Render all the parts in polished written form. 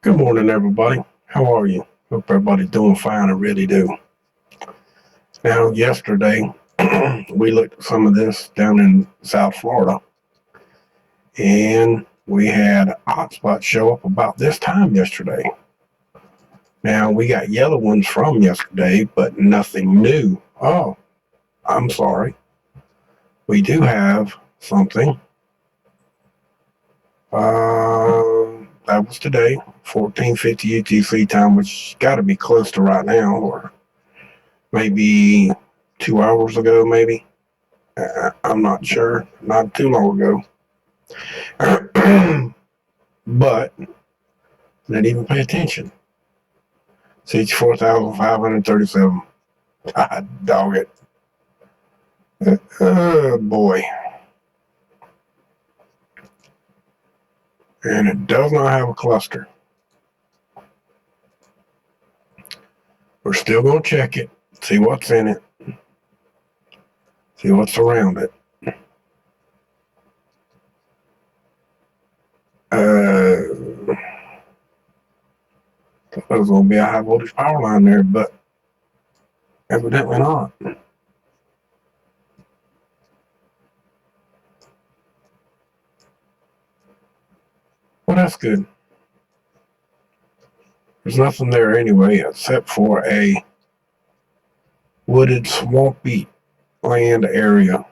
Good morning, everybody. How are you? Hope everybody's doing fine. I really do. Now, yesterday, we looked at some of this down in South Florida, and we had hotspots show up about this time yesterday. Now, we got yellow ones from yesterday, but nothing new. Oh, I'm sorry. We do have something. That was today, 14:50 UTC time, which got to be close to right now, or maybe 2 hours ago, maybe. I'm not sure. Not too long ago. But didn't even pay attention. 64,537. I dog it. Oh boy. And it does not have a cluster. We're still going to check it, see what's in it, see what's around it. There's going to be a high voltage power line there, but evidently not. Well, that's good. There's nothing there anyway, except for a wooded, swampy land area.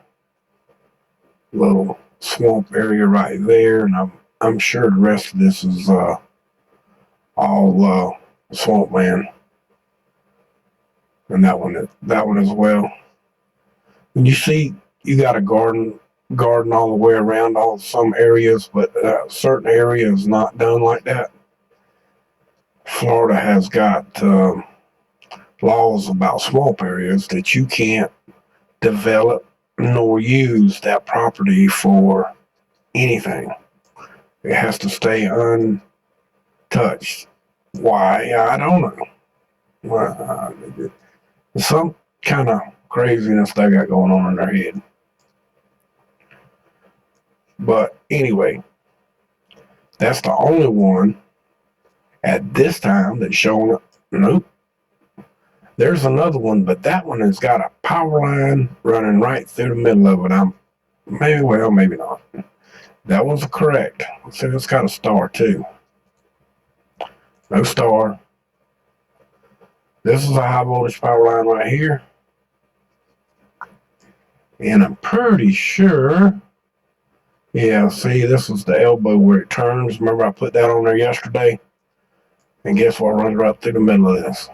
Little swamp area right there, and I'm sure the rest of this is all swampland, and that one as well. And you see, you got a garden all the way around all some areas, but certain areas not done like that. Florida has got laws about swamp areas that you can't develop nor use that property for anything. It has to stay untouched. Why? I don't know. Well, some kind of craziness they got going on in their head. But anyway, that's the only one at this time that's showing up. Nope. There's another one, but that one has got a power line running right through the middle of it. Maybe not. That one's correct. See, it's got a star too. No star. This is a high voltage power line right here. And I'm pretty sure, yeah, see, this is the elbow where it turns. Remember I put that on there yesterday? And guess what runs right through the middle of this?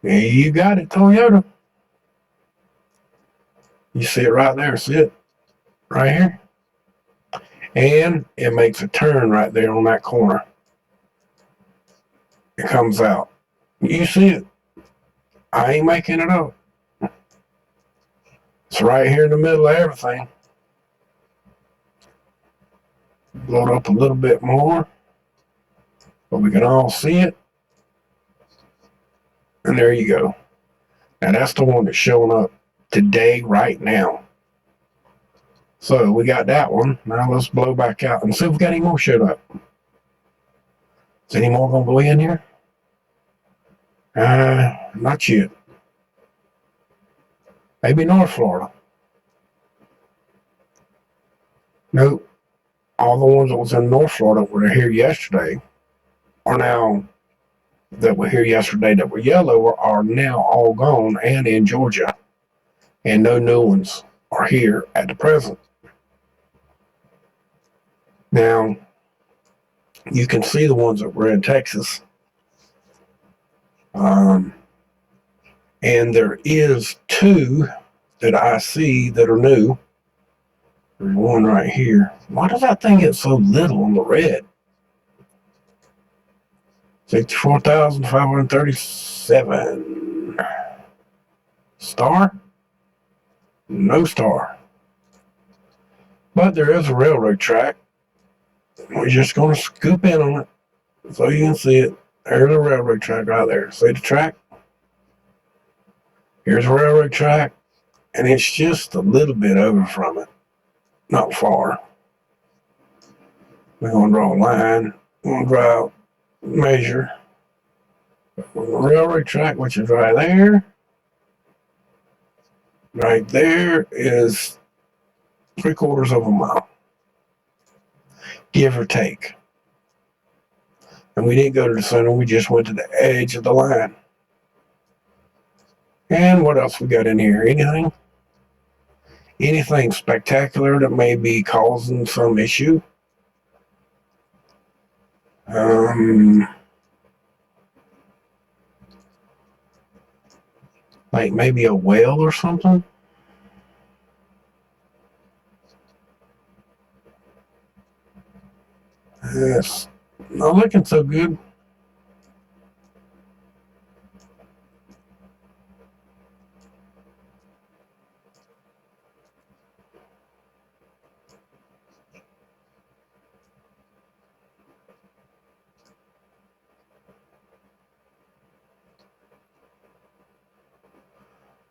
Yeah, you got it, Toyota. You see it right there, see it? Right here. And it makes a turn right there on that corner. It comes out. You see it? I ain't making it up. It's right here in the middle of everything. Blow it up a little bit more, but we can all see it. And there you go. Now that's the one that's showing up today, right now. So we got that one. Now let's blow back out and see if we got any more showed up. Is any more going to go in here? Not yet. Maybe North Florida. Nope. All the ones that was in North Florida were here yesterday are now, that were here yesterday that were yellow are now all gone and in Georgia. And no new ones are here at the present. Now, you can see the ones that were in Texas. And there is two that I see that are new. There's one right here. Why does that thing get so little on the red? 64,537. Star? No star. But there is a railroad track. We're just going to scoop in on it so you can see it. There's a railroad track right there. See the track? Here's a railroad track, and it's just a little bit over from it. Not far. We're going to draw a line. We're going to draw, measure. Railroad track, which is right there. Right there is 3/4 of a mile, give or take. And we didn't go to the center, we just went to the edge of the line. And what else we got in here? Anything? Anything spectacular that may be causing some issue? Like maybe a whale or something? Yes, not looking so good.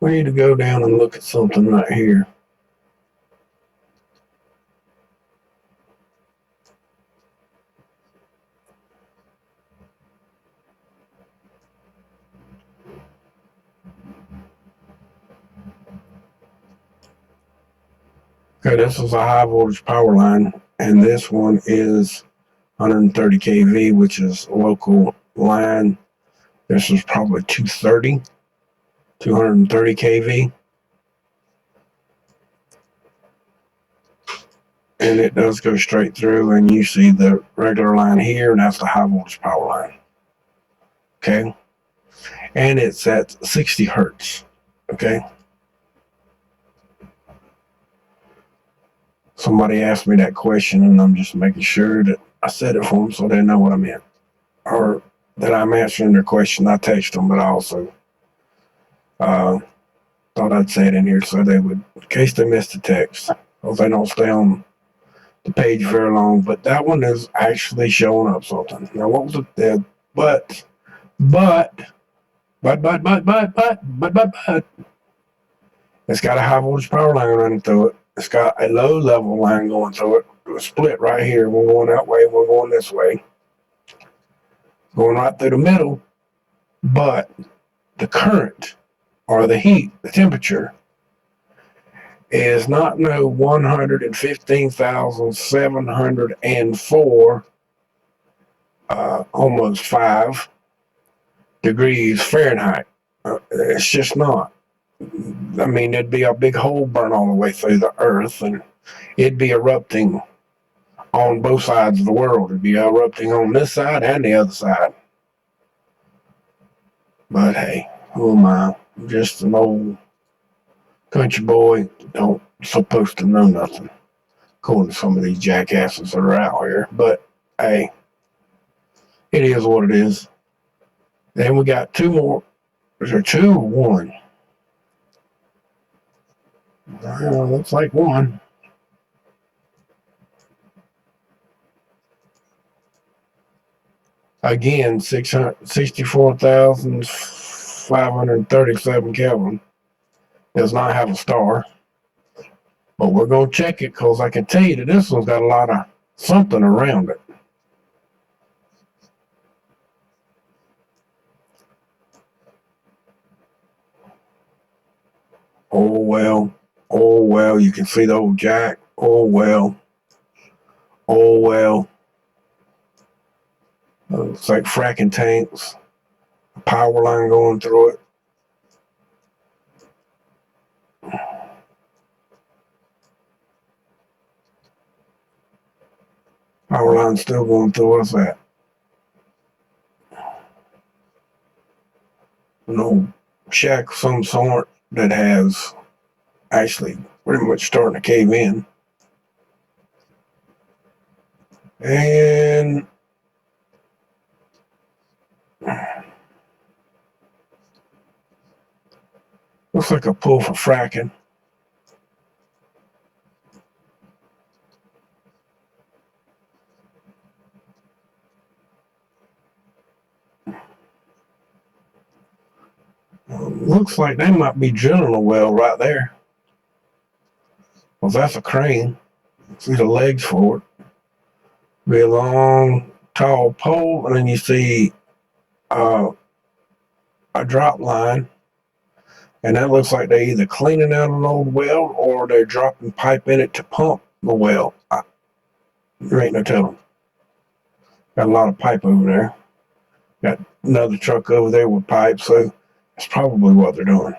We need to go down and look at something right here. Okay, this is a high voltage power line, and this one is 130 kV, which is a local line. This is probably 230 kV. And it does go straight through, and you see the regular line here, and that's the high voltage power line. Okay. And it's at 60 hertz. Okay. Somebody asked me that question, and I'm just making sure that I said it for them so they know what I meant, or that I'm answering their question. I text them, but I also thought I'd say it in here so they would, in case they missed the text, or they don't stay on the page very long. But that one is actually showing up something. Now, what was it? But it's got a high voltage power line running through it. It's got a low level line going through it. A split right here. We're going that way. We're going this way. Going right through the middle. But the current, or the heat, the temperature, is not no 115,704, almost 5 degrees Fahrenheit. It's just not. I mean, there'd be a big hole burn all the way through the earth, and it'd be erupting on both sides of the world. It'd be erupting on this side and the other side. But hey, who am I? I'm just an old country boy, don't supposed to know nothing, according to some of these jackasses that are out here. But hey, it is what it is. Then we got two more. Is there two or one? Looks like one. Again, 64,537 Kelvin. Does not have a star. But we're going to check it, because I can tell you that this one's got a lot of something around it. Oh well, you can see the old jack. Oh well. It's like fracking tanks, a power line going through it. Power line still going through. What's that? An old shack of some sort that has actually pretty much starting to cave in. And looks like a pull for fracking. Looks like they might be drilling a well right there. Well, that's a crane. See the legs for it. Be a long, tall pole, and then you see a drop line, and that looks like they're either cleaning out an old well or they're dropping pipe in it to pump the well. There ain't no telling. Got a lot of pipe over there. Got another truck over there with pipe, so that's probably what they're doing.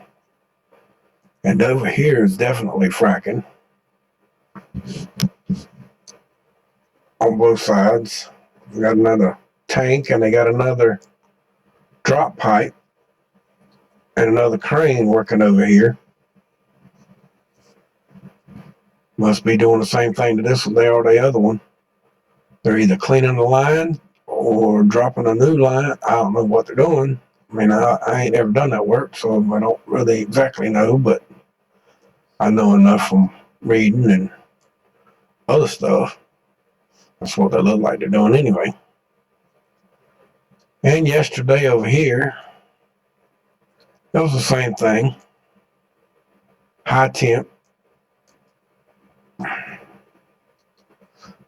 And over here is definitely fracking on both sides. We got another tank, and they got another drop pipe and another crane working over here. Must be doing the same thing to this one they are the other one. They're either cleaning the line or dropping a new line. I don't know what they're doing. I mean, I ain't ever done that work, so I don't really exactly know, but I know enough from reading and other stuff. That's what they look like they're doing anyway. And yesterday over here, it was the same thing. High temp.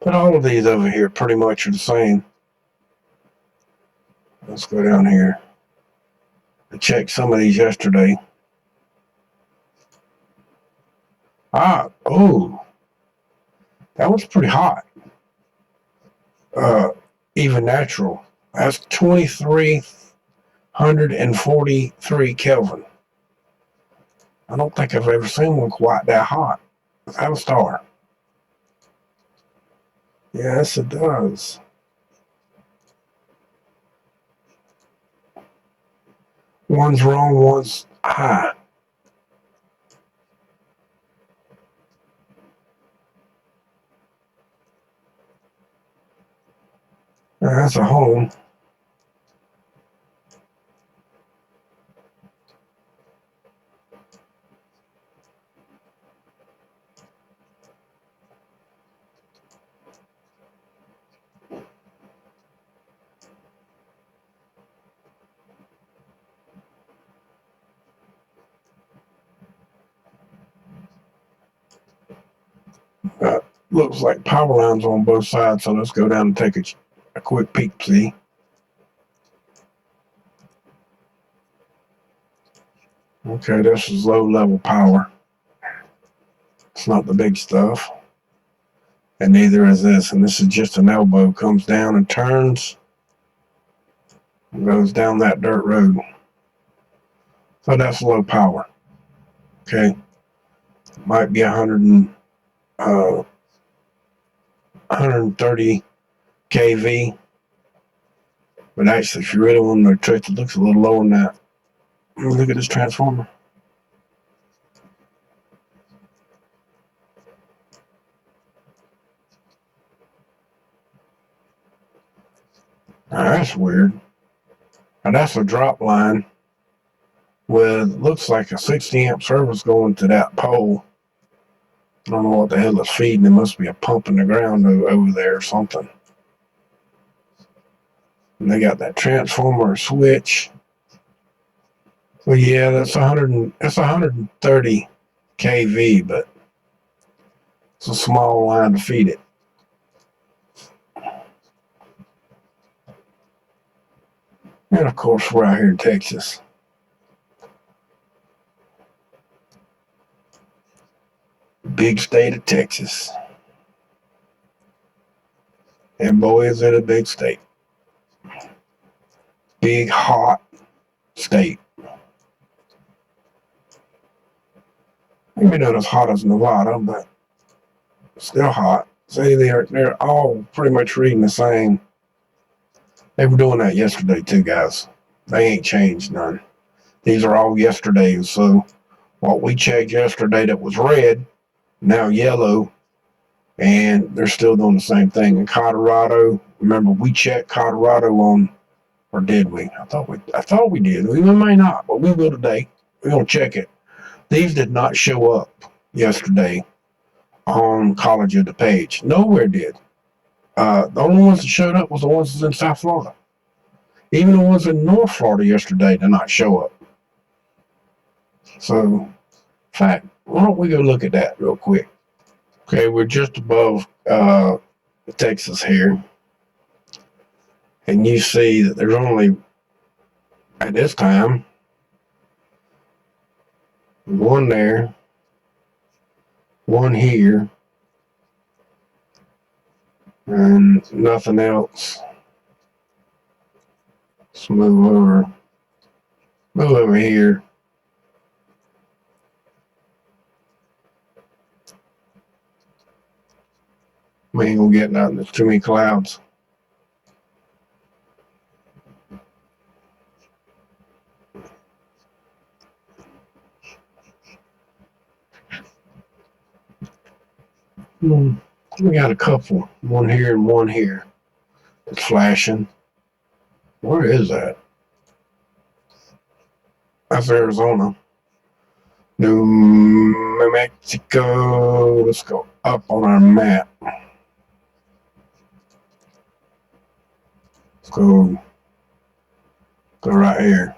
But all of these over here pretty much are the same. Let's go down here. I checked some of these yesterday. Oh, that was pretty hot. Even natural. That's 2,343 Kelvin. I don't think I've ever seen one quite that hot. Have a star. Yes, it does. One's wrong, one's high. That's a home. Looks like power lines on both sides, so let's go down and take a quick peek, see. Okay, this is low level power. It's not the big stuff. And neither is this. And this is just an elbow. Comes down and turns. And goes down that dirt road. So that's low power. Okay. Might be 130 kV. But actually, if you really want to know the truth, it looks a little lower than that. Look at this transformer. Now, that's weird. Now that's a drop line with, looks like a 60 amp service going to that pole. I don't know what the hell it's feeding. It must be a pump in the ground over there or something. And they got that transformer switch. Well, yeah, that's 130 kV, but it's a small line to feed it. And of course, we're out here in Texas. Big state of Texas. And boy, is it a big state. Big, hot state. Maybe not as hot as Nevada, but still hot. See, they're all pretty much reading the same. They were doing that yesterday too, guys. They ain't changed none. These are all yesterdays. So what we checked yesterday that was red, now yellow, and they're still doing the same thing. In Colorado, remember we checked Colorado on, or did we? I thought we did. We may not, but we will today. We're gonna check it. These did not show up yesterday on College of DePage. Nowhere did. The only ones that showed up was the ones in South Florida. Even the ones in North Florida yesterday did not show up. So, in fact, why don't we go look at that real quick? Okay, we're just above Texas here. and you see that there's only, at this time, one there, one here, and nothing else. Let's move over here. We ain't gonna get nothing. There's too many clouds. We got a couple. One here and one here. It's flashing. Where is that? That's Arizona. New Mexico. Let's go up on our map. Let's go right here.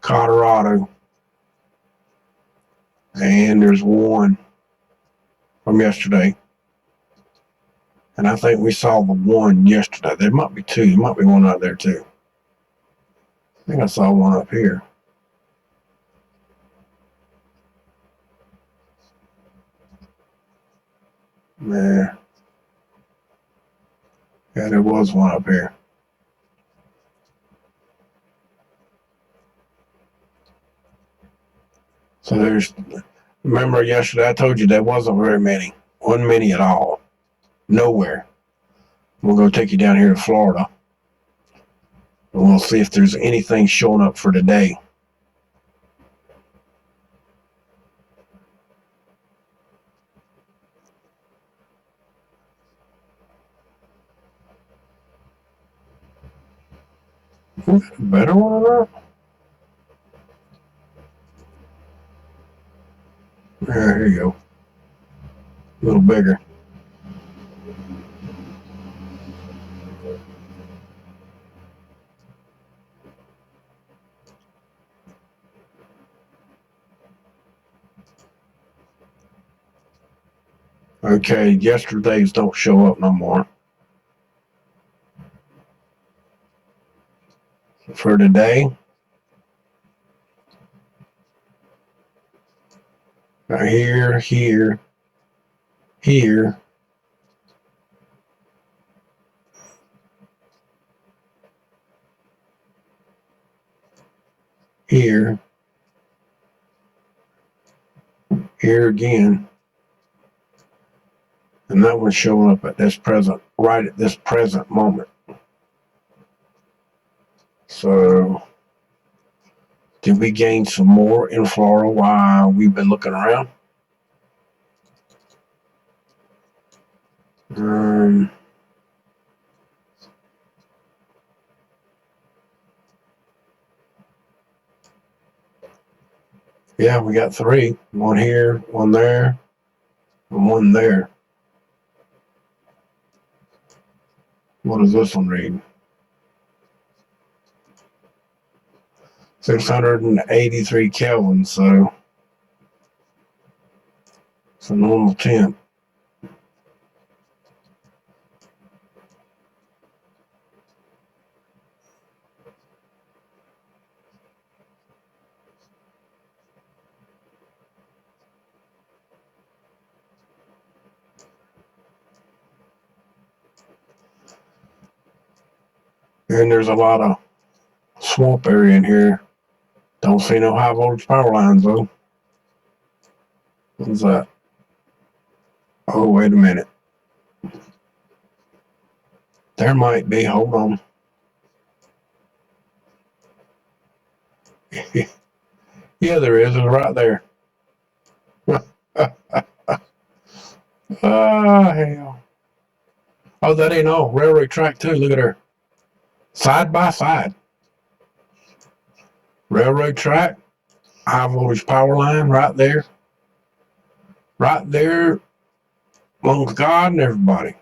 Colorado. And there's one from yesterday. And I think we saw the one yesterday. There might be two. There might be one out there too. I think I saw one up here. Yeah. Yeah, there was one up here. So remember yesterday I told you there wasn't very many. Wasn't many at all. Nowhere. We'll go take you down here to Florida. And we'll see if there's anything showing up for today. Better one or not? There you go. A little bigger. Okay, yesterday's don't show up no more. For today, here, here, here, here, here again. And that one's showing up at this present, right at this present moment. So, did we gain some more in Florida while we've been looking around? Yeah, we got three. One here, one there, and one there. What does this one read? 683 Kelvin, so it's a normal temp. And there's a lot of swamp area in here. Don't see no high voltage power lines though. What's that? Oh, wait a minute. There might be. Hold on. Yeah, there is. It's right there. Hell. Oh, that ain't all. Railroad track too. Look at her. Side by side. Railroad track. High voltage power line right there. Right there amongst God and everybody.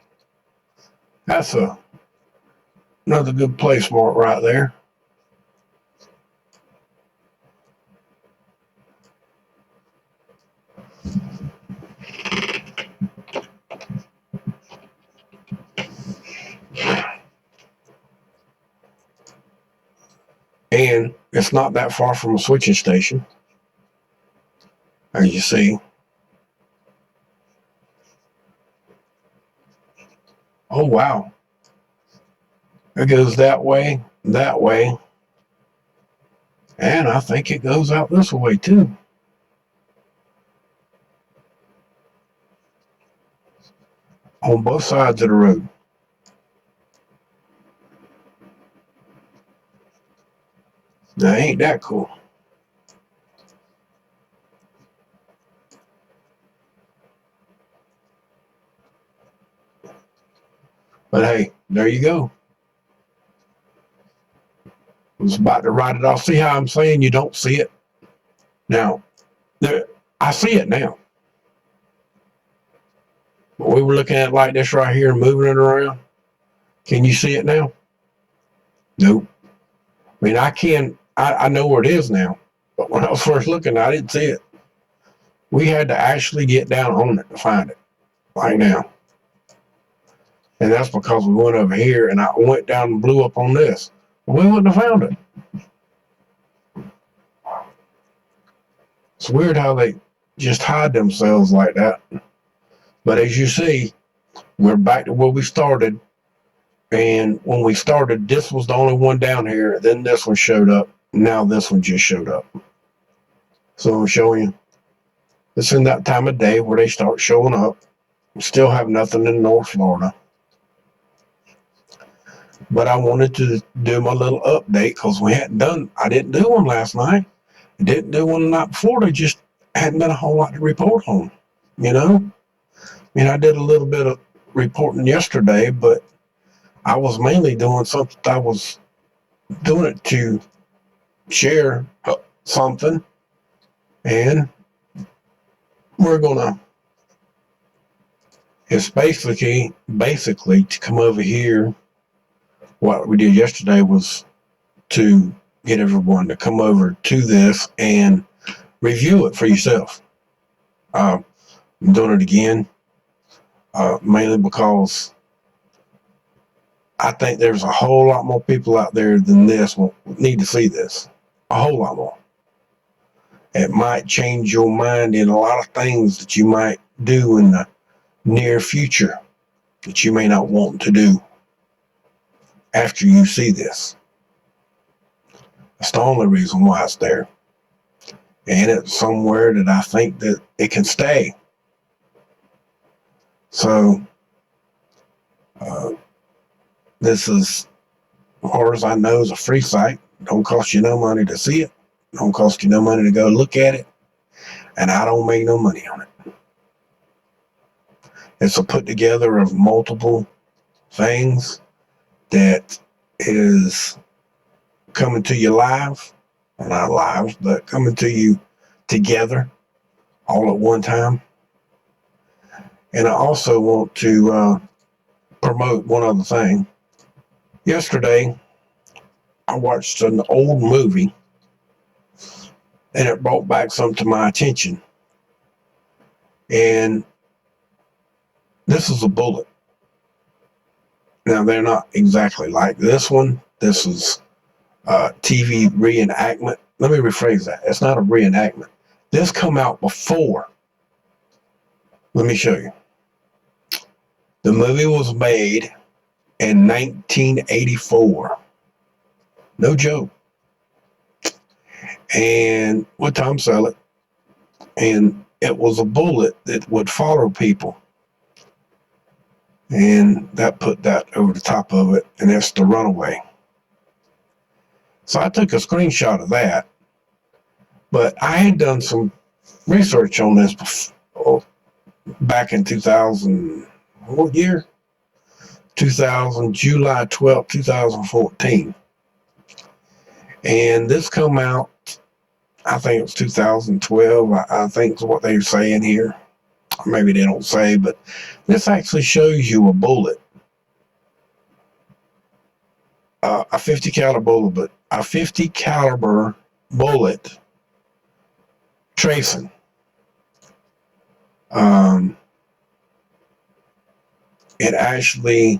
That's a Another good place mark right there. And it's not that far from a switching station, as you see. Oh, wow. It goes that way, and I think it goes out this way too. On both sides of the road. Now, ain't that cool? But hey, there you go. I was about to write it off. See how I'm saying you don't see it? Now, there, I see it now. But we were looking at it like this right here and moving it around. Can you see it now? Nope. I mean, I know where it is now. But when I was first looking, I didn't see it. We had to actually get down on it to find it right now. And that's because we went over here and I went down and blew up on this. We wouldn't have found it. It's weird how they just hide themselves like that. But as you see, we're back to where we started. And when we started, this was the only one down here. Then this one showed up. Now this one just showed up. So I'm showing you. It's in that time of day where they start showing up. We still have nothing in North Florida. But I wanted to do my little update because I didn't do one last night. I didn't do one the night before. There just hadn't been a whole lot to report on, you know? I mean, I did a little bit of reporting yesterday, but I was mainly doing something. I was doing it to share something, and it's basically to come over here. What we did yesterday was to get everyone to come over to this and review it for yourself. I'm doing it again, mainly because I think there's a whole lot more people out there than this will need to see this. A whole lot more. It might change your mind in a lot of things that you might do in the near future that you may not want to do after you see this. That's the only reason why it's there. And it's somewhere that I think that it can stay. So, this is, as far as I know, is a free site. Don't cost you no money to see it. Don't cost you no money to go look at it. And I don't make no money on it. It's a put together of multiple things that is coming to you live. Well, not live, but coming to you together all at one time. And I also want to promote one other thing. Yesterday, I watched an old movie, and it brought back some to my attention. And this is a bullet. Now, they're not exactly like this one. This is TV reenactment. Let me rephrase that. It's not a reenactment. This come out before. Let me show you. The movie was made in 1984. No joke. And what Tom sell it? And it was a bullet that would follow people. And that put that over the top of it, and it's the Runaway. So I took a screenshot of that, but I had done some research on this before, back in 2000, what year? 2000, July 12, 2014. And this come out, I think it was 2012, I think is what they're saying here. Maybe they don't say, but this actually shows you a bullet. a 50 caliber bullet, but a 50 caliber bullet tracing. It actually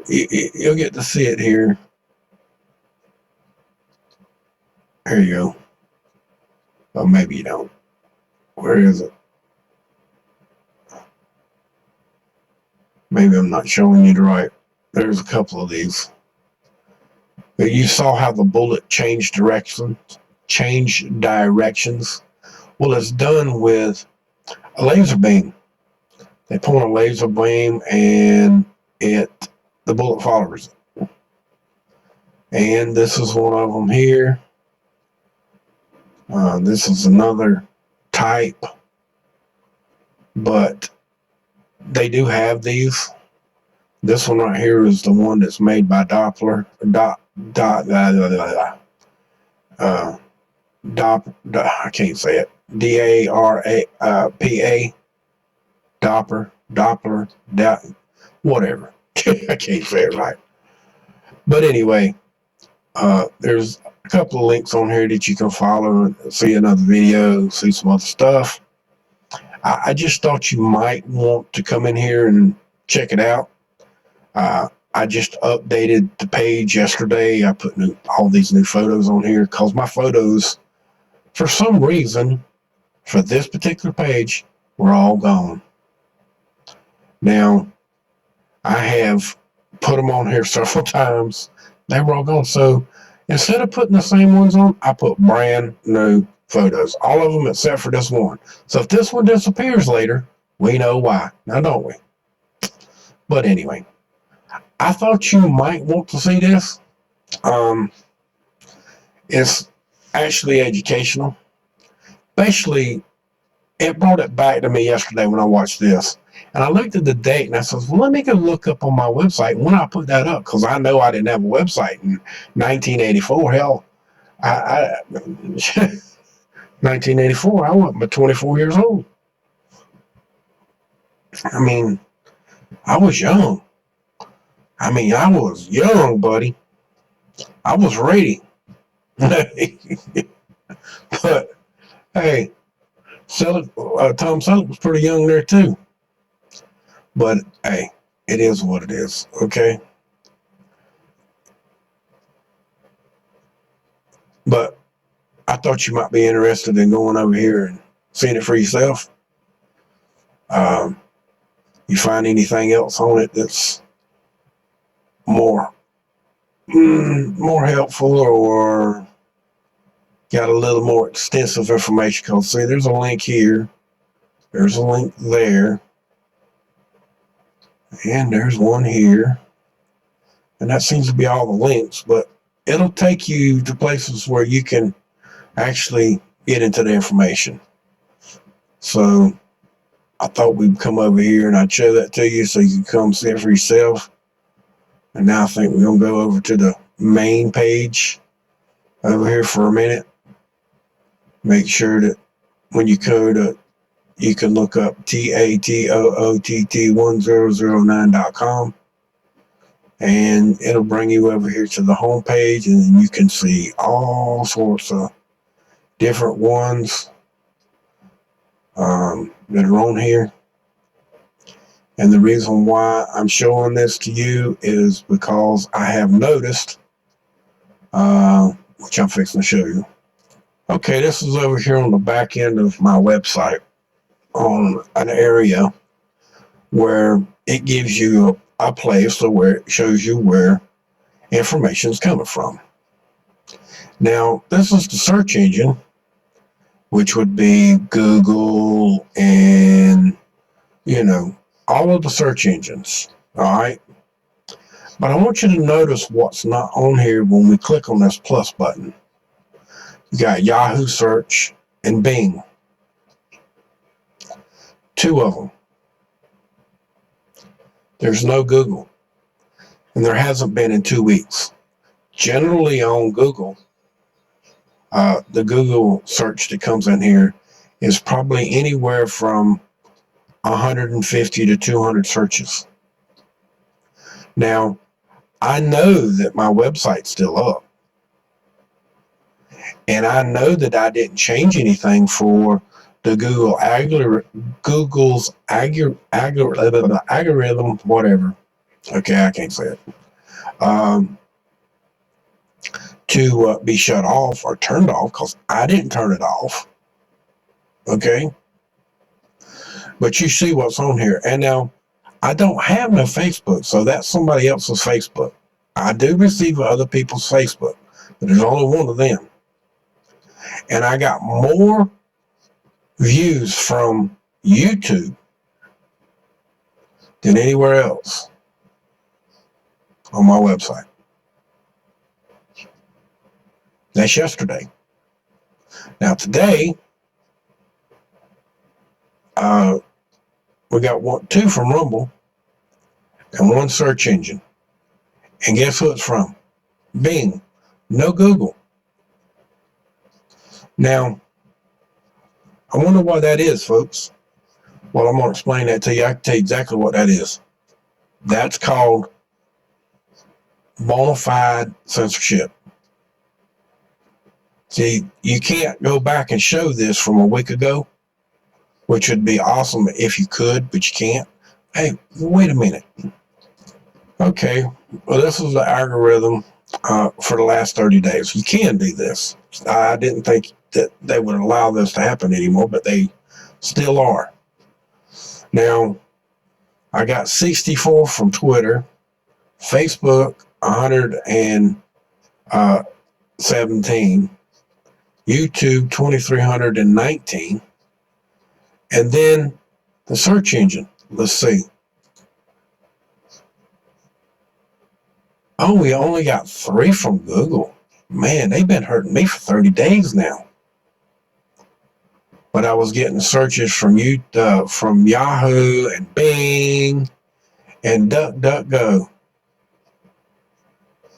you'll get to see it here. Here you go. Or maybe you don't. Where is it? Maybe I'm not showing you the right. There's a couple of these. But you saw how the bullet changed directions. Well, it's done with a laser beam. They point a laser beam and the bullet follows it. And this is one of them here. This is another type, but they do have these. This one right here is the one that's made by Doppler. I can't say it. DARPA. Doppler. Whatever. I can't say it right. But anyway, there's a couple of links on here that you can follow and see another video, see some other stuff. I just thought you might want to come in here and check it out. I just updated the page yesterday. I put all these new photos on here because my photos, for some reason, for this particular page, were all gone. Now, I have put them on here several times. They were all gone. So instead of putting the same ones on, I put brand new photos. All of them except for this one. So if this one disappears later, we know why. Now, don't we? But anyway, I thought you might want to see this. It's actually educational. Especially, it brought it back to me yesterday when I watched this. And I looked at the date and I said, well, let me go look up on my website when I put that up, because I know I didn't have a website in 1984. Hell, 1984, I wasn't but 24 years old. I mean, I was young. I was young, buddy. I was ready. But, hey, Tom Selleck was pretty young there, too. But, hey, it is what it is, okay? But I thought you might be interested in going over here and seeing it for yourself. You find anything else on it that's more helpful or got a little more extensive information? Because see, there's a link here, there's a link there, and there's one here, and that seems to be all the links, but it'll take you to places where you can actually get into the information. So I thought we'd come over here and I'd show that to you so you can come see it for yourself. And now I think we're going to go over to the main page over here for a minute. Make sure that when you go to, you can look up TATOOTT1009.com, and it'll bring you over here to the home page, and you can see all sorts of different ones that are on here. And the reason why I'm showing this to you is because I have noticed, which I'm fixing to show you. Okay, this is over here on the back end of my website, on an area where it gives you a place where it shows you where information is coming from. Now, this is the search engine, which would be Google and, all of the search engines, all right? But I want you to notice what's not on here when we click on this plus button. You got Yahoo Search and Bing. Two of them. There's no Google, and there hasn't been in 2 weeks. Generally on Google, the Google search that comes in here is probably anywhere from 150 to 200 searches. Now, I know that my website's still up. And I know that I didn't change anything for the Google's algorithm, whatever. Okay, I can't say it. To be shut off or turned off, because I didn't turn it off. Okay? But you see what's on here. And now, I don't have no Facebook, so that's somebody else's Facebook. I do receive other people's Facebook, but there's only one of them. And I got more views from YouTube than anywhere else on my website. That's yesterday. Now today, we got two from Rumble and one search engine. And guess who it's from? Bing. No Google. Now, I wonder why that is, folks. Well, I'm going to explain that to you. I can tell you exactly what that is. That's called bona fide censorship. See, you can't go back and show this from a week ago, which would be awesome if you could, but you can't. Hey, wait a minute. Okay, well, this is the algorithm for the last 30 days. You can do this. I didn't think that they would allow this to happen anymore, but they still are. Now, I got 64 from Twitter, Facebook 117, YouTube 2,319, and then the search engine. Let's see. Oh, we only got 3 from Google. Man, they've been hurting me for 30 days now. But I was getting searches from Yahoo and Bing and DuckDuckGo.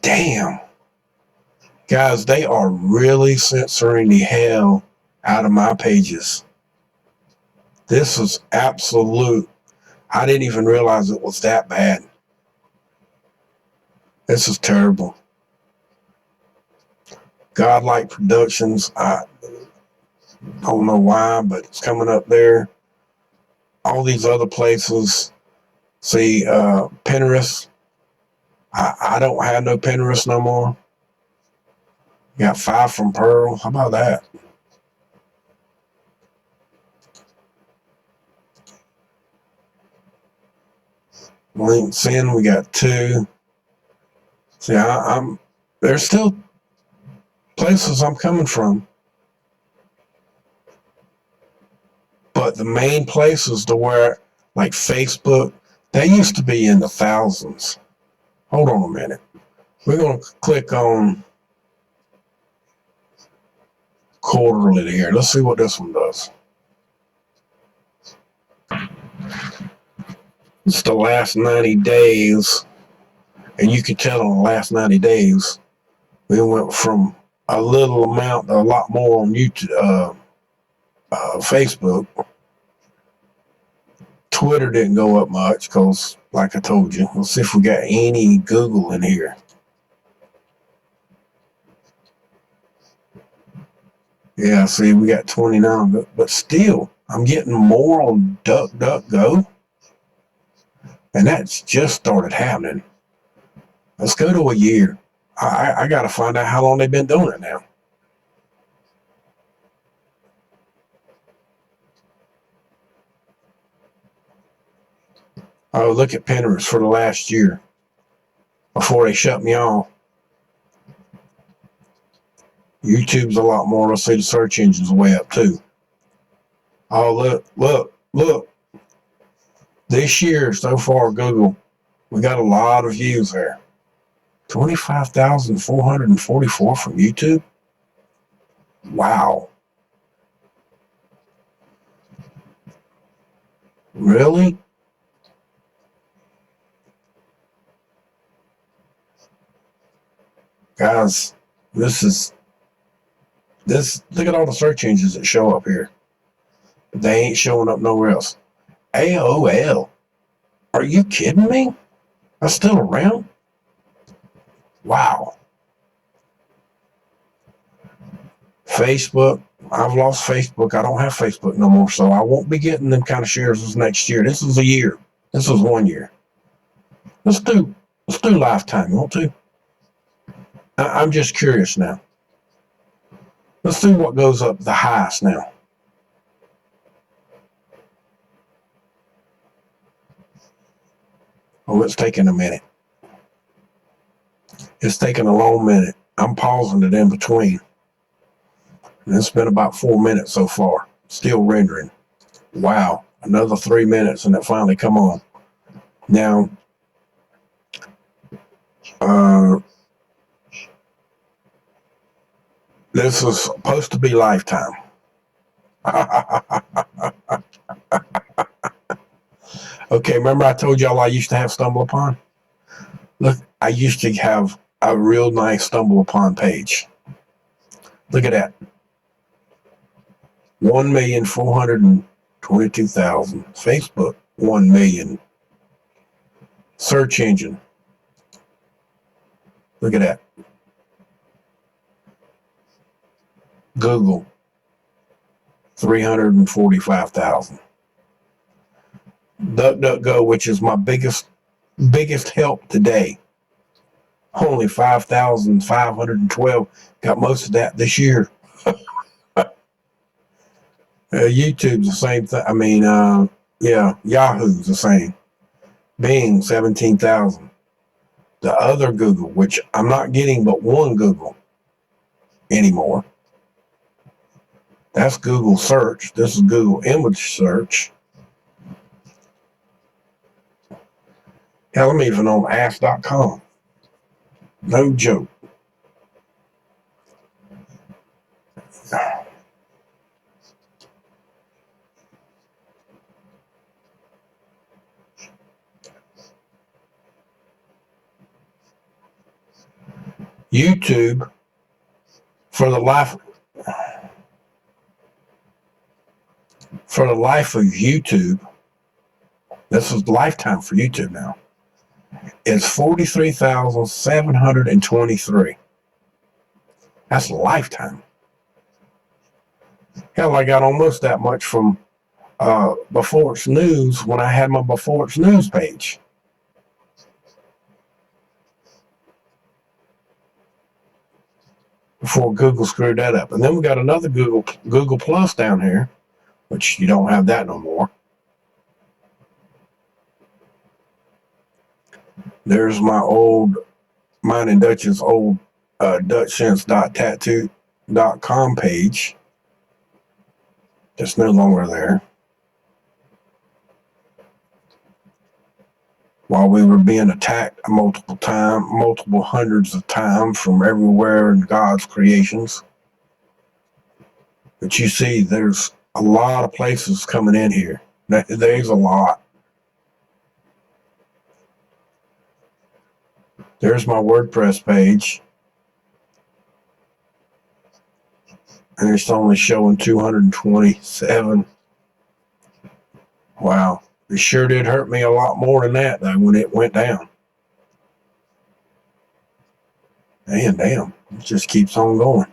Damn. Guys, they are really censoring the hell out of my pages. This is absolute. I didn't even realize it was that bad. This is terrible. Godlike Productions. I don't know why, but it's coming up there. All these other places. See, Pinterest. I don't have no Pinterest no more. Got 5 from Pearl. How about that? LinkedIn, we got 2. See, there's still places I'm coming from. But the main places to where, like Facebook, they used to be in the thousands. Hold on a minute. We're going to click on quarterly here. Let's see what this one does. It's the last 90 days. And you can tell in the last 90 days, we went from a little amount to a lot more on YouTube, Facebook. Twitter didn't go up much because, like I told you, let's see if we got any Google in here. Yeah, see, we got 29, but still, I'm getting more on DuckDuckGo. And that's just started happening. Let's go to a year. I got to find out how long they've been doing it now. Oh, look at Pinterest for the last year before they shut me off. YouTube's a lot more. Let's see, the search engine's way up too. Oh, look. This year so far, Google, we got a lot of views there. 25,444 from YouTube. Wow. Really? Guys, this, look at all the search engines that show up here. They ain't showing up nowhere else. AOL. Are you kidding me? That's still around? Wow. Facebook. I've lost Facebook. I don't have Facebook no more, so I won't be getting them kind of shares this next year. This is a year. This is 1 year. Let's do lifetime, won't we? I'm just curious now. Let's see what goes up the highest now. Oh, it's taking a minute. It's taking a long minute. I'm pausing it in between. And it's been about 4 minutes so far. Still rendering. Wow. Another 3 minutes and it finally come on. Now, this is supposed to be lifetime. Okay, remember I told y'all I used to have Stumble Upon? Look, I used to have a real nice Stumble Upon page. Look at that. 1,422,000. Facebook, 1 million. Search engine. Look at that. Google, 345,000. DuckDuckGo, which is my biggest help today, only 5,512. Got most of that this year. YouTube's the same thing. I mean, yeah, Yahoo's the same. Bing, 17,000. The other Google, which I'm not getting but one Google anymore. That's Google search. This is Google image search. Hell, I'm even on ask.com. No joke. YouTube, for the life of YouTube, this is lifetime for YouTube now, is 43,723. That's lifetime. Hell, I got almost that much from Before It's News when I had my Before It's News page. Before Google screwed that up. And then we got another Google Plus down here, which you don't have that no more. There's mine and Dutch's old DutchSense.tattoo.com page. That's no longer there. While we were being attacked multiple hundreds of times from everywhere in God's creations. But you see, there's a lot of places coming in here. There's a lot. There's my WordPress page. And it's only showing 227. Wow. It sure did hurt me a lot more than that, though, when it went down. And damn, it just keeps on going.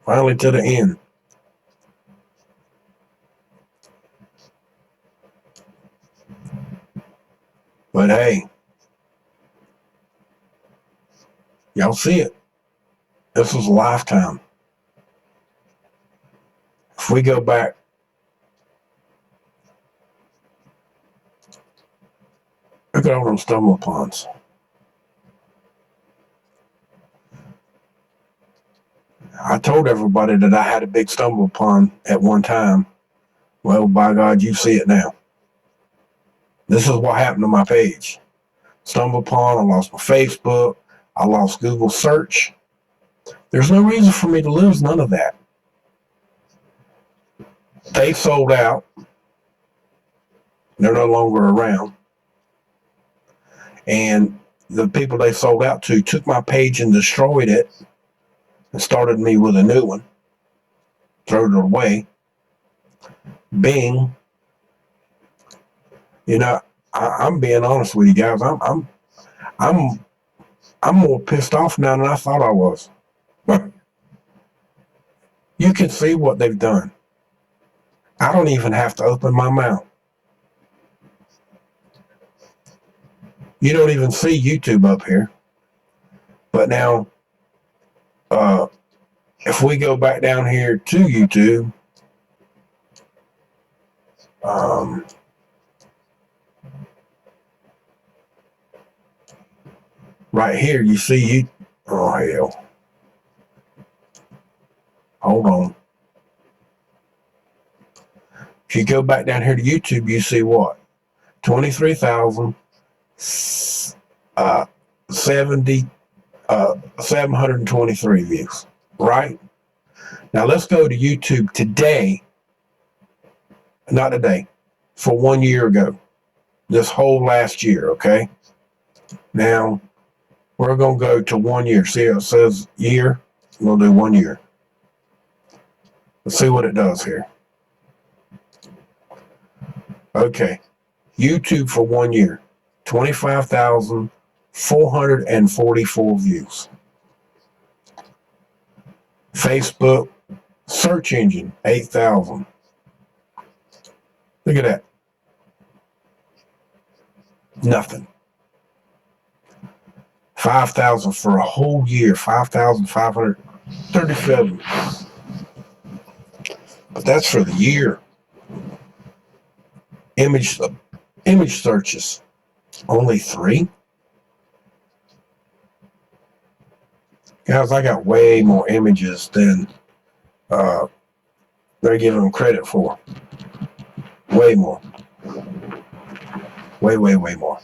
Finally to the end. But hey, y'all see it. This was a lifetime. If we go back, look at all them Stumble Upons. I told everybody that I had a big Stumble Upon at one time. Well, by God, you see it now. This is what happened to my page. Stumble Upon, I lost my Facebook, I lost Google search. There's no reason for me to lose none of that. They sold out. They're no longer around. And the people they sold out to took my page and destroyed it and started me with a new one. Threw it away. Bing You know, I'm being honest with you guys. I'm I'm more pissed off now than I thought I was. You can see what they've done. I don't even have to open my mouth. You don't even see YouTube up here. But now, uh, if we go back down here to YouTube, um, right here, you see you. Oh hell! Hold on. If you go back down here to YouTube, you see what? 23,000 70 723 views. Right now, let's go to YouTube today. Not today. For 1 year ago. This whole last year. Okay. Now we're gonna go to 1 year. See how it says year? We'll do 1 year. Let's see what it does here. Okay. YouTube for 1 year, 25,444 views. Facebook search engine, 8,000. Look at that. Nothing. 5,000 for a whole year, 5,537. But that's for the year. Image searches, only 3. Guys, I got way more images than they're giving them credit for. Way more. Way more.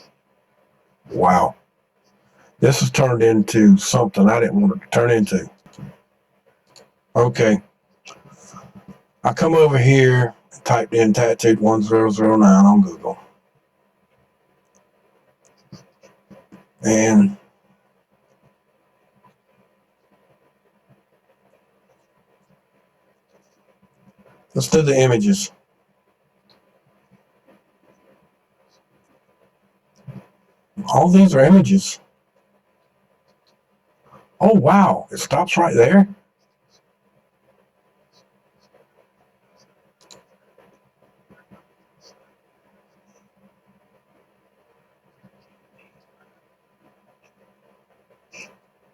Wow. This has turned into something I didn't want it to turn into. Okay. I come over here, typed in tattooed 1009 on Google. And let's do the images. All these are images. Oh, wow. It stops right there.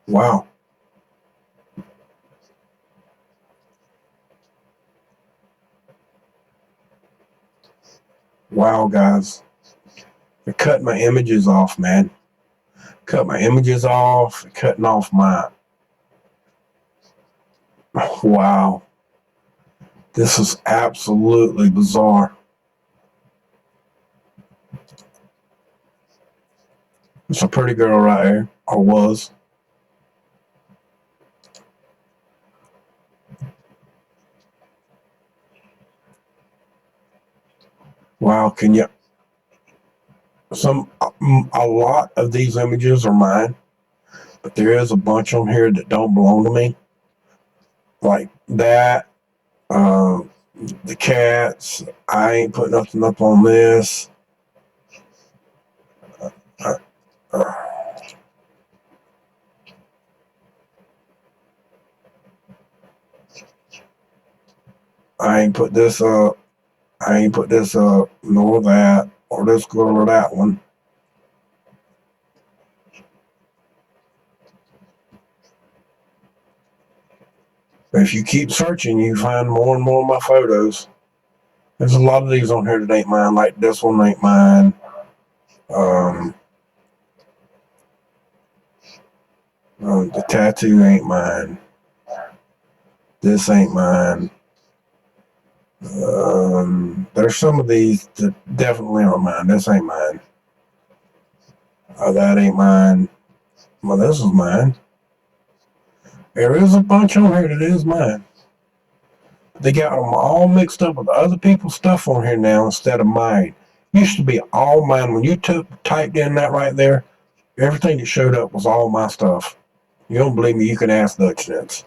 Wow. Wow, guys. They're cutting my images off, man. Cut my images off. Cutting off my... Wow. This is absolutely bizarre. It's a pretty girl right there. Or was. Wow, can you... A lot of these images are mine, but there is a bunch on here that don't belong to me. Like that, the cats. I ain't putting nothing up on this. I ain't put this up. I ain't put this up, nor that, or this girl or that one. If you keep searching, you find more and more of my photos. There's a lot of these on here that ain't mine. Like this one ain't mine. The tattoo ain't mine. This ain't mine. There's some of these that definitely aren't mine. This ain't mine. That ain't mine. Well, this is mine. There is a bunch on here that is mine. They got them all mixed up with other people's stuff on here now instead of mine. Used to be all mine. When you typed in that right there, everything that showed up was all my stuff. You don't believe me? You can ask Dutch Nuts.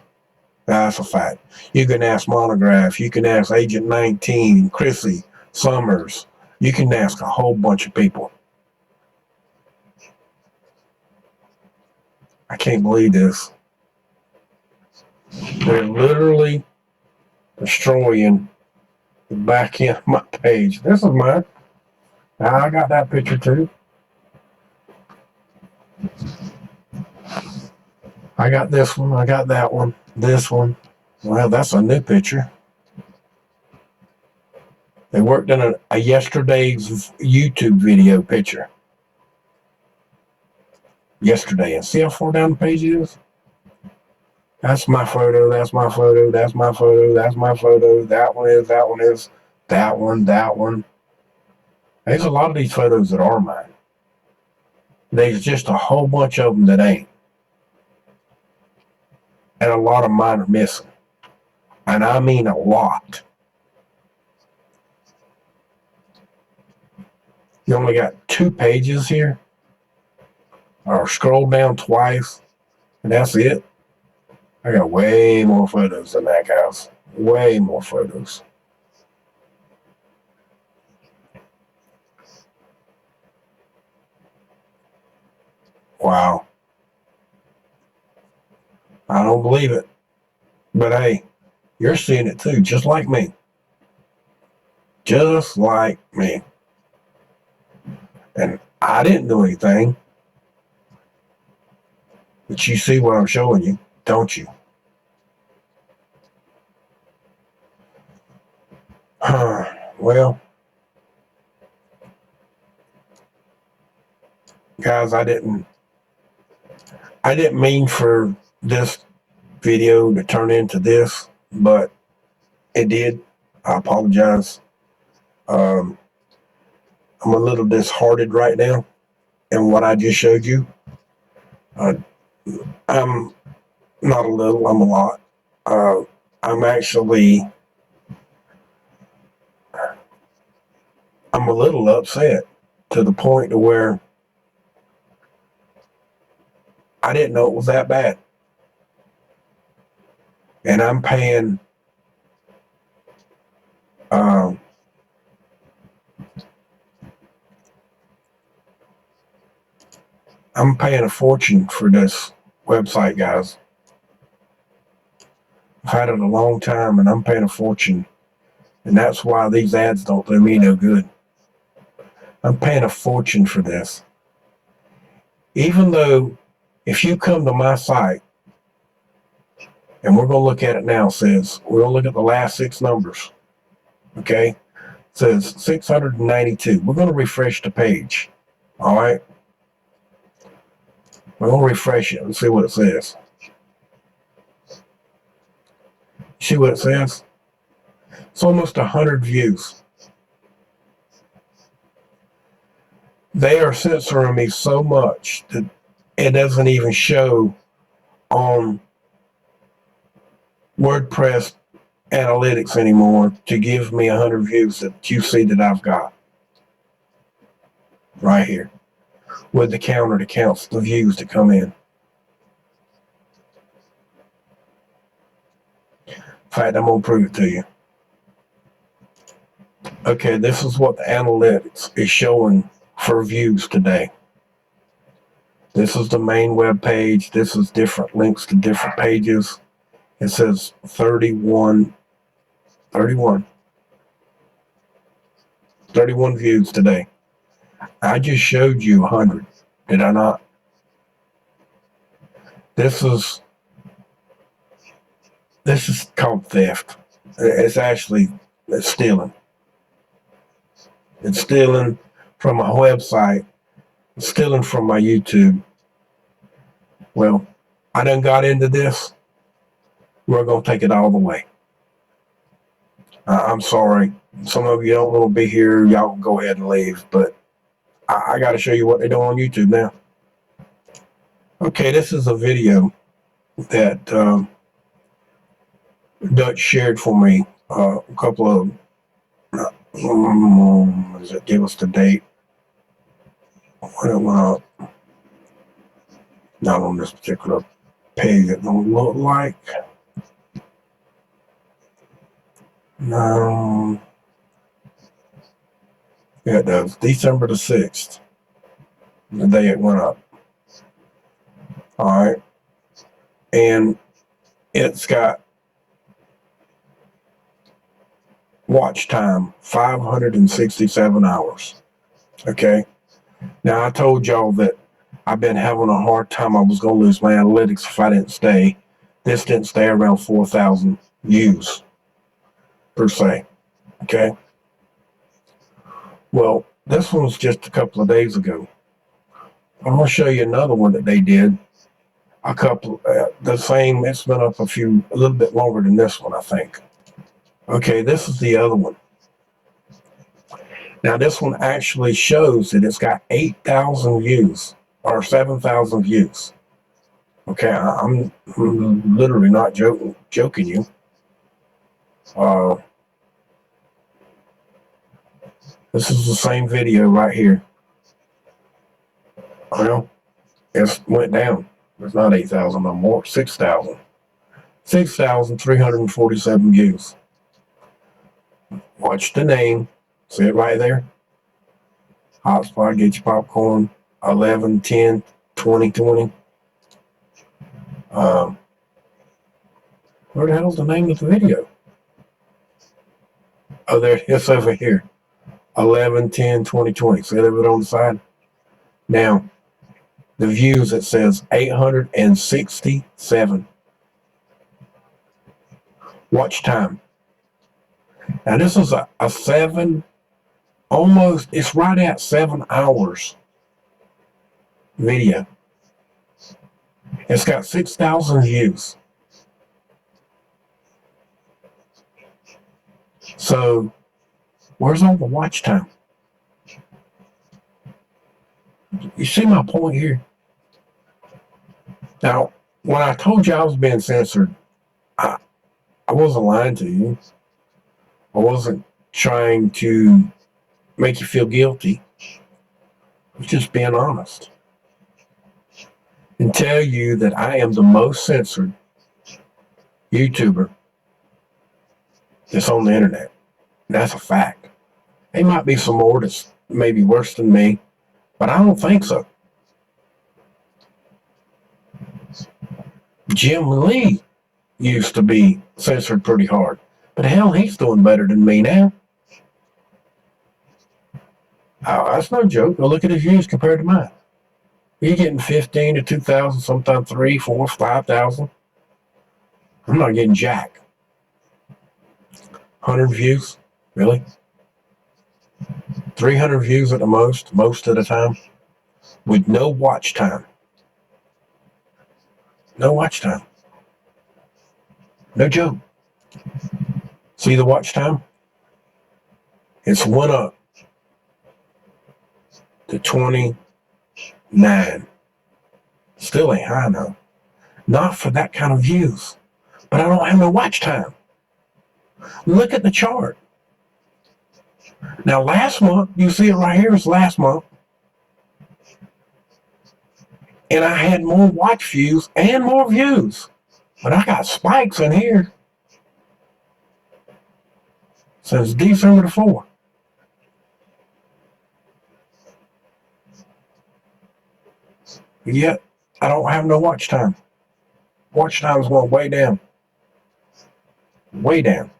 That's a fact. You can ask Monograph. You can ask Agent 19, Chrissy, Summers, You can ask a whole bunch of people. I can't believe this. They're literally destroying the back end of my page. This is mine. I got that picture too. I got this one. I got that one. This one. Well, that's a new picture. They worked in a yesterday's YouTube video picture. Yesterday. And see how far down the page it is? That's my photo. That's my photo. That's my photo. That's my photo. That one is. That one is. That one. That one. There's a lot of these photos that are mine. There's just a whole bunch of them that ain't. And a lot of mine are missing. And I mean a lot. You only got 2 pages here. Or scroll down twice. And that's it. I got way more photos than that, guys. Way more photos. Wow. I don't believe it. But hey, you're seeing it too, just like me. Just like me. And I didn't do anything. But you see what I'm showing you, don't you? Well, guys, I didn't mean for this video to turn into this, but it did. I apologize. I'm a little disheartened right now in what I just showed you. I'm not a little, I'm a lot. I'm a little upset to the point to where I didn't know it was that bad. And I'm paying a fortune for this website, guys. I've had it a long time and I'm paying a fortune. And that's why these ads don't do me no good. I'm paying a fortune for this. Even though if you come to my site, and we're going to look at it now, says, we're going to look at the last 6 numbers. Okay? It says 692. We're going to refresh the page. All right? We're going to refresh it and see what it says. See what it says? It's almost 100 views. They are censoring me so much that it doesn't even show on WordPress analytics anymore to give me 100 views that you see that I've got right here with the counter that counts the views that come in. In fact, I'm going to prove it to you. Okay, this is what the analytics is showing for views today. This is the main web page. This is different links to different pages. It says 31 views today. I just showed you 100. Did I not? This is called theft. It's stealing. It's stealing from a website. It's stealing from my YouTube. Well, I done got into this. We're going to take it all the way. I'm sorry. Some of you don't want to be here. Y'all can go ahead and leave. But I got to show you what they're doing on YouTube now. Okay, this is a video that Dutch shared for me a couple of, does it give us the date? When it went up. Not on this particular page. It don't look like. No. Yeah, it does. December the 6th, the day it went up. All right. And it's got watch time 567 hours. Okay. Now, I told y'all that I've been having a hard time. I was going to lose my analytics if I didn't stay. This didn't stay around 4,000 views per se. Okay. Well, this one was just a couple of days ago. I'm going to show you another one that they did. A couple, the same. It's been up a little bit longer than this one, I think. Okay, this is the other one. Now, this one actually shows that it's got 8,000 views or 7,000 views. Okay, I'm literally not joking you. This is the same video right here. Well, it went down. It's not 8,000 no more, 6,000. 6,347 views. Watch the name. See it right there? Hotspot, get your popcorn, 11, 10, 20, 20. Where the hell's the name of the video? Oh, there it is over here. 11, 10, 20, 20. See it over on the side? Now, the views, it says 867. Watch time. Now, this is a 7, almost, it's right at 7 hours video. It's got 6,000 views. So, where's all the watch time? You see my point here? Now, when I told you I was being censored, I wasn't lying to you. I wasn't trying to make you feel guilty. I was just being honest. And tell you that I am the most censored YouTuber that's on the internet. And that's a fact. There might be some more that's maybe worse than me, but I don't think so. Jim Lee used to be censored pretty hard, but hell, he's doing better than me now. Oh, that's no joke. Well, look at his views compared to mine. He's getting 15 to 2,000, sometimes 3, 4, 5,000. I'm not getting jack. 100 views? Really? 300 views at the most of the time, with no watch time. No watch time. No joke. See the watch time? It's went up to 29. Still ain't high enough. Not for that kind of views. But I don't have no watch time. Look at the chart. Now, last month, you see it right here, it's last month. And I had more watch views and more views. But I got spikes in here since December the 4th. Yet, I don't have no watch time. Watch time is going way down. Way down.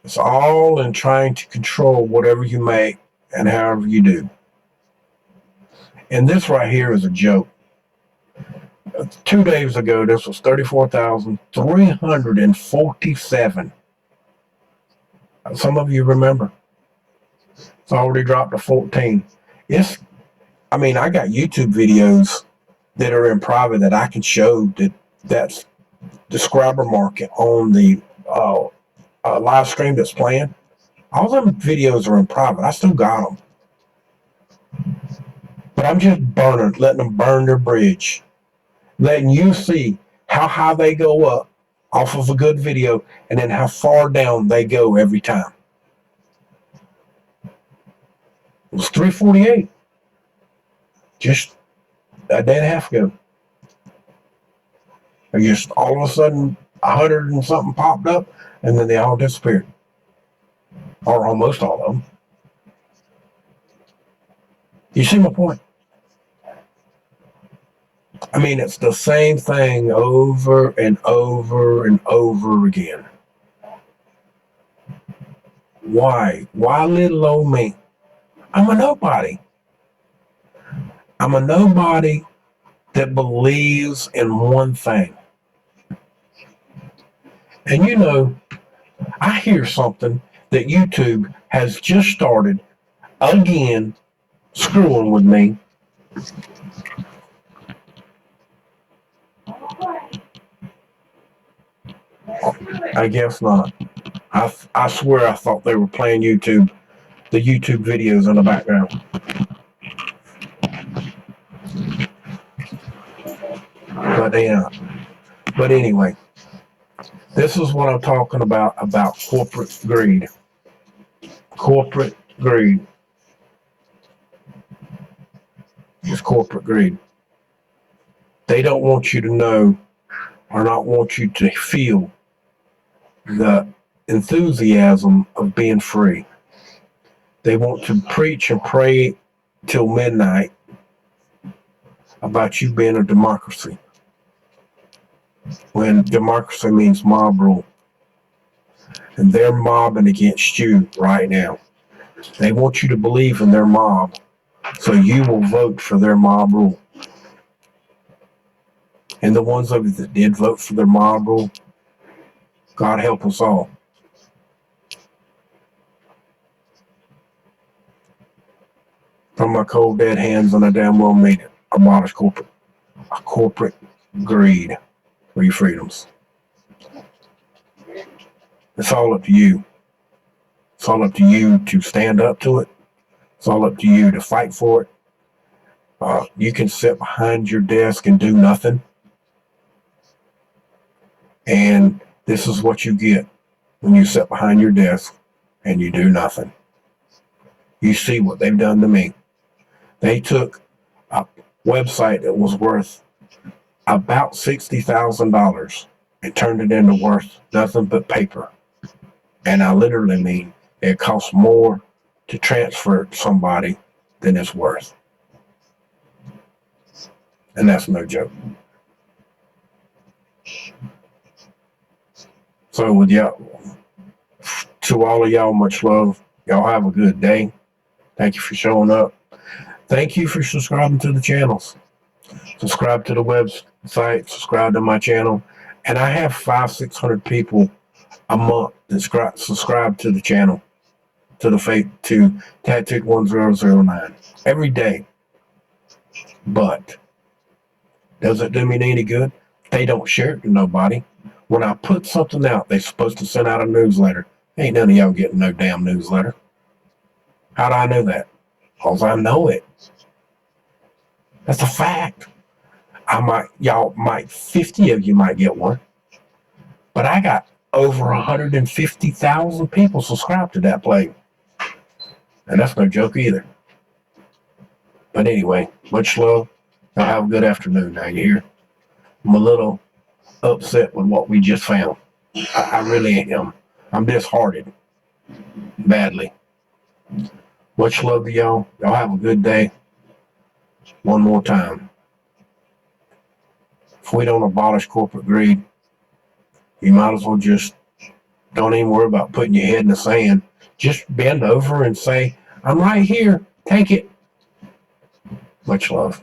It's all in trying to control whatever you make and however you do. And this right here is a joke. 2 days ago, this was 34,347. Some of you remember. It's already dropped to 14. I got YouTube videos that are in private that I can show that's the subscriber market on the live stream that's playing. All them videos are in private. I still got them. But I'm just letting them burn their bridge. Letting you see how high they go up off of a good video and then how far down they go every time. It was 348 just a day and a half ago. And just all of a sudden 100 and something popped up. and then they all disappeared, or almost all of them. You see my point? I mean, it's the same thing over and over and over again. Why? Why little old me? I'm a nobody. I'm a nobody that believes in one thing. And you know, I hear something that YouTube has just started again screwing with me. I guess not. I swear I thought they were playing the YouTube videos in the background. But yeah. But anyway, this is what I'm talking about corporate greed. Corporate greed. It's corporate greed. They don't want you to know or not want you to feel the enthusiasm of being free. They want to preach and pray till midnight about you being a democracy, when democracy means mob rule. And they're mobbing against you right now. They want you to believe in their mob, so you will vote for their mob rule. And the ones of you that did vote for their mob rule, God help us all. From my cold dead hands, and I damn well made it. Abolish corporate greed for your freedoms. It's all up to you. It's all up to you to stand up to it. It's all up to you to fight for it. You can sit behind your desk and do nothing. And this is what you get when you sit behind your desk and you do nothing. You see what they've done to me. They took a website that was worth about $60,000 and turned it into worth nothing but paper. And I literally mean it costs more to transfer it to somebody than it's worth. And that's no joke. So with y'all, to all of y'all, much love. Y'all have a good day. Thank you for showing up. Thank you for subscribing to the channels. Subscribe to the website, subscribe to my channel. And I have 500-600 people a month that subscribe to the channel, to Tactic 1009 every day. But does it do me any good? They don't share it to nobody. When I put something out, they're supposed to send out a newsletter. Ain't none of y'all getting no damn newsletter. How do I know that? Because I know it. That's a fact. 50 of you might get one. But I got over 150,000 people subscribed to that play. And that's no joke either. But anyway, much love. Y'all have a good afternoon now, you hear? I'm a little upset with what we just found. I really am. I'm disheartened. Badly. Much love to y'all. Y'all have a good day. One more time. If we don't abolish corporate greed, you might as well just don't even worry about putting your head in the sand. Just bend over and say, I'm right here. Take it. Much love.